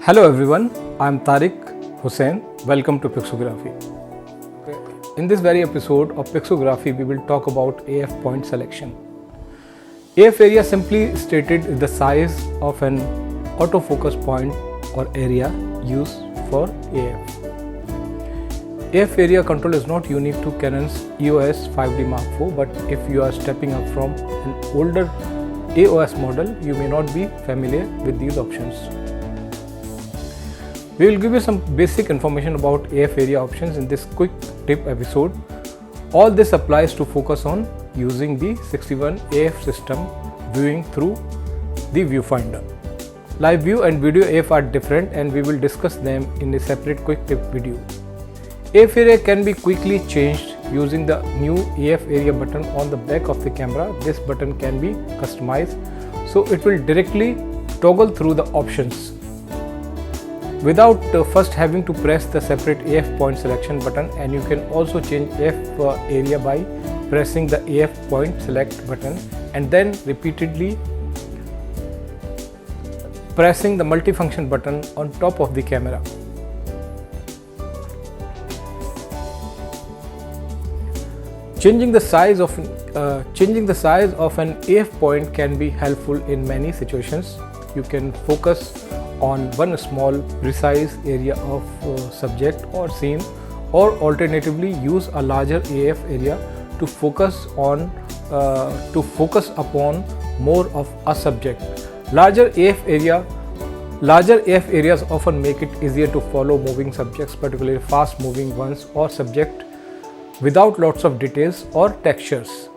Hello everyone, I am Tariq Hussain. Welcome to Pixography. In this very episode of Pixography, we will talk about AF point selection. AF area, simply stated, is the size of an autofocus point or area used for AF. AF area control is not unique to Canon's EOS 5D Mark IV, but if you are stepping up from an older AOS model, you may not be familiar with these options. We will give you some basic information about AF area options in this quick tip episode. All this applies to focus on using the 61 AF system viewing through the viewfinder. Live view and video AF are different and we will discuss them in a separate quick tip video. AF area can be quickly changed using the new AF area button on the back of the camera. This button can be customized, so it will directly toggle through the options without first having to press the separate AF point selection button, and you can also change AF area by pressing the AF point select button and then repeatedly pressing the multifunction button on top of the camera. Changing the size of an AF point can be helpful in many situations. You can focus on one small precise area of subject or scene, or alternatively use a larger AF area to focus upon more of a subject. Larger AF areas often make it easier to follow moving subjects, particularly fast moving ones or subject without lots of details or textures.